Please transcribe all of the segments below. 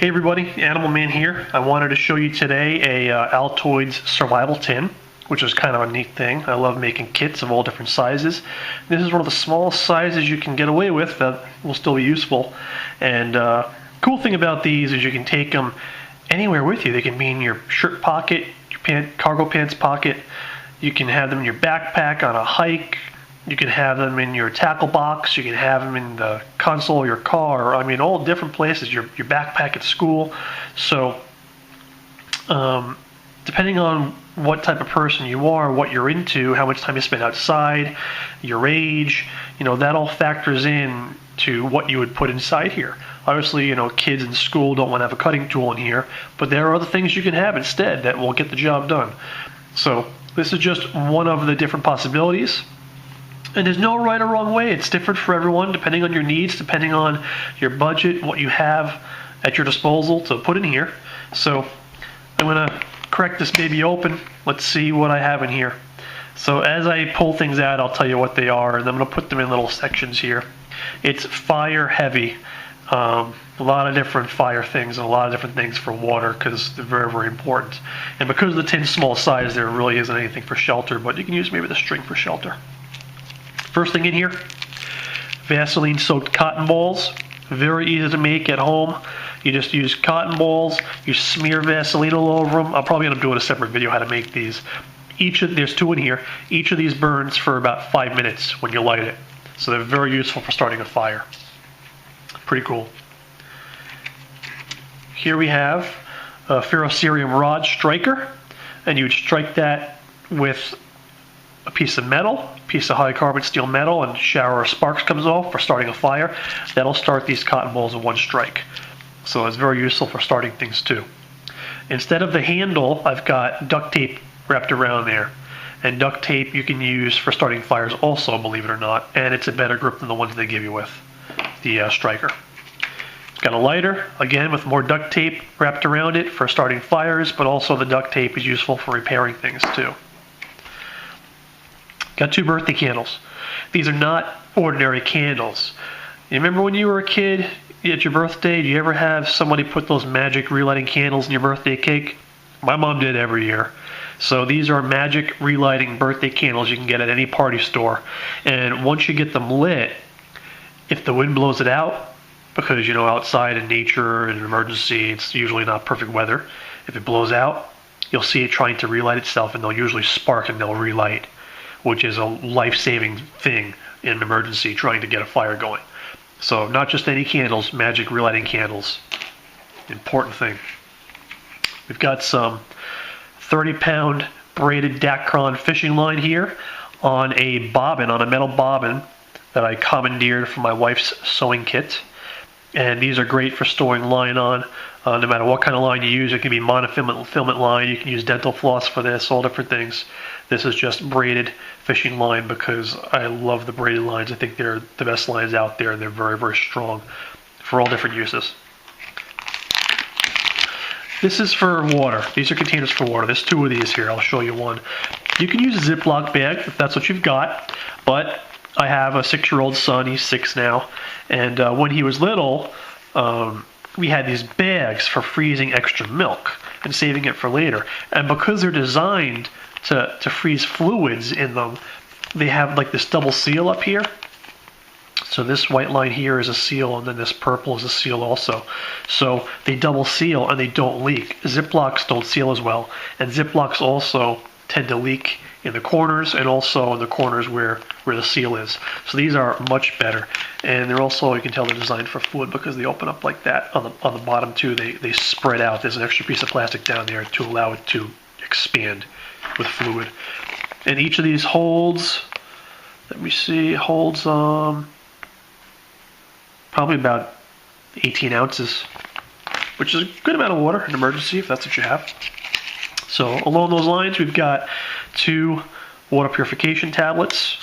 Hey everybody, Animal Man here. I wanted to show you today a Altoids survival tin, which is kind of a neat thing. I love making kits of all different sizes. This is one of the smallest sizes you can get away with that will still be useful. And cool thing about these is you can take them anywhere with you. They can be in your shirt pocket, your cargo pants pocket. You can have them in your backpack on a hike. You can have them in your tackle box. You can have them in the console of your car. I mean, all different places. Your backpack at school. So, depending on what type of person you are, what you're into, how much time you spend outside, your age, that all factors in to what you would put inside here. Obviously, kids in school don't want to have a cutting tool in here, but there are other things you can have instead that will get the job done. So, this is just one of the different possibilities. And there's no right or wrong way. It's different for everyone, depending on your needs, depending on your budget, what you have at your disposal to put in here. So I'm going to crack this baby open. Let's see what I have in here. So as I pull things out, I'll tell you what they are, and I'm going to put them in little sections here. It's fire heavy. A lot of different fire things and a lot of different things for water because they're very, very important. And because the tin's small size, there really isn't anything for shelter, but you can use maybe the string for shelter. First thing in here, Vaseline soaked cotton balls. Very easy to make at home. You just use cotton balls, you smear Vaseline all over them. I'll probably end up doing a separate video how to make these. There's two in here. Each of these burns for about 5 minutes when you light it. So they're very useful for starting a fire. Pretty cool. Here we have a ferrocerium rod striker, and you would strike that with a piece of metal, piece of high carbon steel metal, and a shower of sparks comes off for starting a fire. That'll start these cotton balls in one strike. So it's very useful for starting things too. Instead of the handle, I've got duct tape wrapped around there. And duct tape you can use for starting fires also, believe it or not, and it's a better grip than the ones they give you with the striker. Got a lighter, again with more duct tape wrapped around it for starting fires, but also the duct tape is useful for repairing things too. Got 2 birthday candles. These are not ordinary candles. You remember when you were a kid at your birthday, did you ever have somebody put those magic relighting candles in your birthday cake? My mom did every year. So these are magic relighting birthday candles you can get at any party store. And once you get them lit, if the wind blows it out, because outside in nature in an emergency it's usually not perfect weather, if it blows out, you'll see it trying to relight itself, and they'll usually spark and they'll relight, which is a life-saving thing in an emergency trying to get a fire going. So not just any candles, magic relighting candles. Important thing. We've got some 30-pound braided Dacron fishing line here on a bobbin, on a metal bobbin that I commandeered from my wife's sewing kit. And these are great for storing line on. No matter what kind of line you use, it can be monofilament line, you can use dental floss for this, all different things. This is just braided fishing line because I love the braided lines. I think they're the best lines out there, and they're very, very strong for all different uses. This is for water. These are containers for water. There's 2 of these here. I'll show you one. You can use a Ziploc bag if that's what you've got, but I have a 6-year-old son. He's 6 now, and when he was little, we had these bags for freezing extra milk and saving it for later. And because they're designed to freeze fluids in them, they have like this double seal up here. So this white line here is a seal, and then this purple is a seal also. So they double seal and they don't leak. Ziplocs don't seal as well, and Ziplocs also tend to leak in the corners and also in the corners where the seal is. So these are much better, and they're also, you can tell they're designed for fluid because they open up like that on the bottom too. They spread out. There's an extra piece of plastic down there to allow it to expand with fluid. And each of these holds, let me see, holds probably about 18 ounces, which is a good amount of water in an emergency if that's what you have. So along those lines, we've got 2 water purification tablets,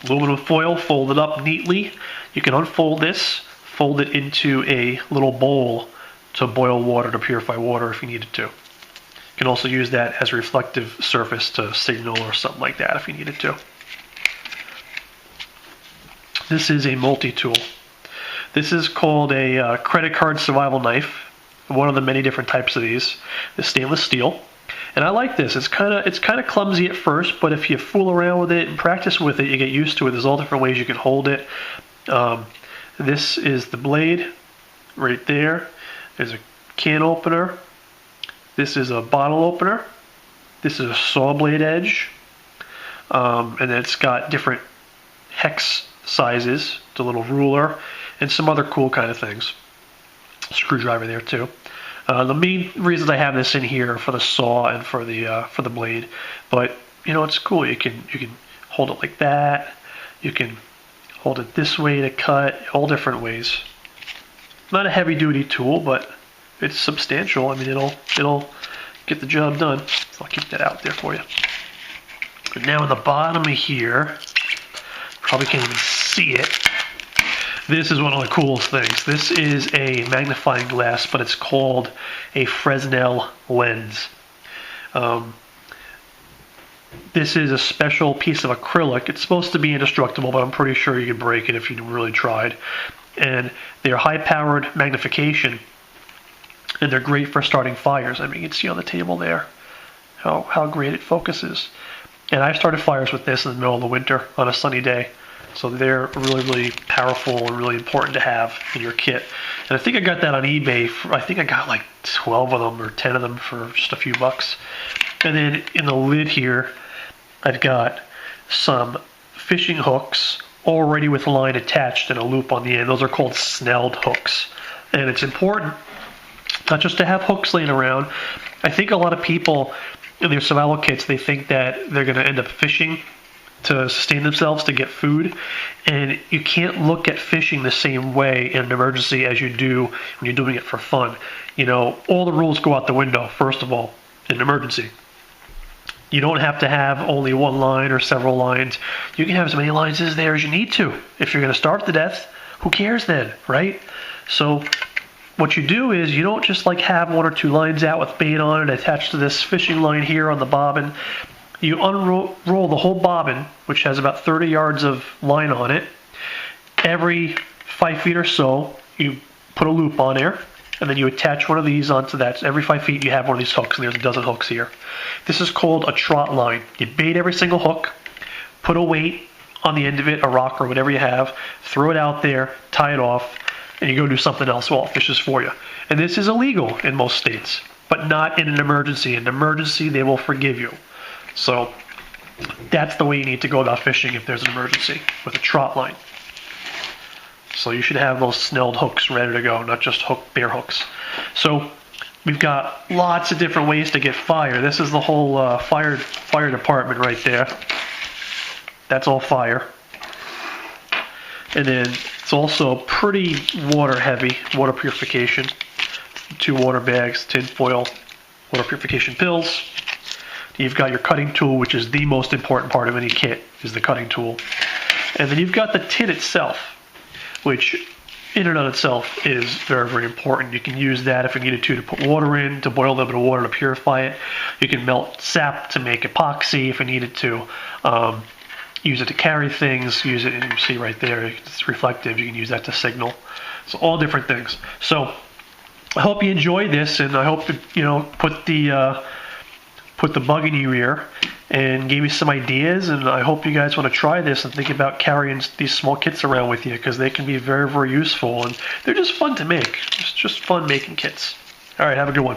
aluminum foil folded up neatly. You can unfold this, fold it into a little bowl to boil water, to purify water if you needed to. You can also use that as a reflective surface to signal or something like that if you needed to. This is a multi-tool. This is called a credit card survival knife. One of the many different types of these. It's stainless steel. And I like this. It's kind of clumsy at first, but if you fool around with it and practice with it, you get used to it. There's all different ways you can hold it. This is the blade right there. There's a can opener. This is a bottle opener. This is a saw blade edge. And then it's got different hex sizes, the little ruler, and some other cool kind of things. Screwdriver there too. The main reasons I have this in here are for the saw and for the blade, but it's cool. You can hold it like that. You can hold it this way to cut, all different ways. Not a heavy duty tool, but it's substantial. I mean, it'll get the job done. I'll keep that out there for you. And now in the bottom of here, probably can't even see it. This is one of the coolest things. This is a magnifying glass, but it's called a Fresnel lens. This is a special piece of acrylic. It's supposed to be indestructible, but I'm pretty sure you could break it if you really tried. And they're high-powered magnification, and they're great for starting fires. I mean, you can see on the table there how great it focuses. And I've started fires with this in the middle of the winter on a sunny day. So they're really, really powerful and really important to have in your kit. And I think I got that on eBay. I think I got like 12 of them or 10 of them for just a few bucks. And then in the lid here, I've got some fishing hooks already with line attached and a loop on the end. Those are called Snailed Hooks. And it's important not just to have hooks laying around. I think a lot of people in their survival kits, they think that they're going to end up fishing to sustain themselves, to get food, and you can't look at fishing the same way in an emergency as you do when you're doing it for fun. All the rules go out the window, first of all, in an emergency. You don't have to have only one line or several lines. You can have as many lines as there as you need to. If you're going to starve to death, who cares then, right? So what you do is you don't just have one or two lines out with bait on it attached to this fishing line here on the bobbin. You unroll the whole bobbin, which has about 30 yards of line on it. Every 5 feet or so, you put a loop on there, and then you attach one of these onto that. So every 5 feet, you have one of these hooks, and there's a dozen hooks here. This is called a trot line. You bait every single hook, put a weight on the end of it, a rock or whatever you have, throw it out there, tie it off, and you go do something else while it fishes for you. And this is illegal in most states, but not in an emergency. In an emergency, they will forgive you. So that's the way you need to go about fishing if there's an emergency, with a trot line. So you should have those Snailed hooks ready to go, not just bare hooks. So we've got lots of different ways to get fire. This is the whole fire department right there. That's all fire. And then it's also pretty water heavy, water purification. 2 water bags, tin foil, water purification pills. You've got your cutting tool, which is the most important part of any kit, is the cutting tool. And then you've got the tin itself, which in and of itself is very, very important. You can use that if you needed to put water in, to boil a little bit of water to purify it. You can melt sap to make epoxy if you needed to. Use it to carry things, use it, and you see right there, it's reflective. You can use that to signal. So all different things. So I hope you enjoyed this, and I hope that, put the bug in your ear and gave you some ideas, and I hope you guys want to try this and think about carrying these small kits around with you, because they can be very, very useful, and they're just fun to make. It's just fun making kits. All right, have a good one.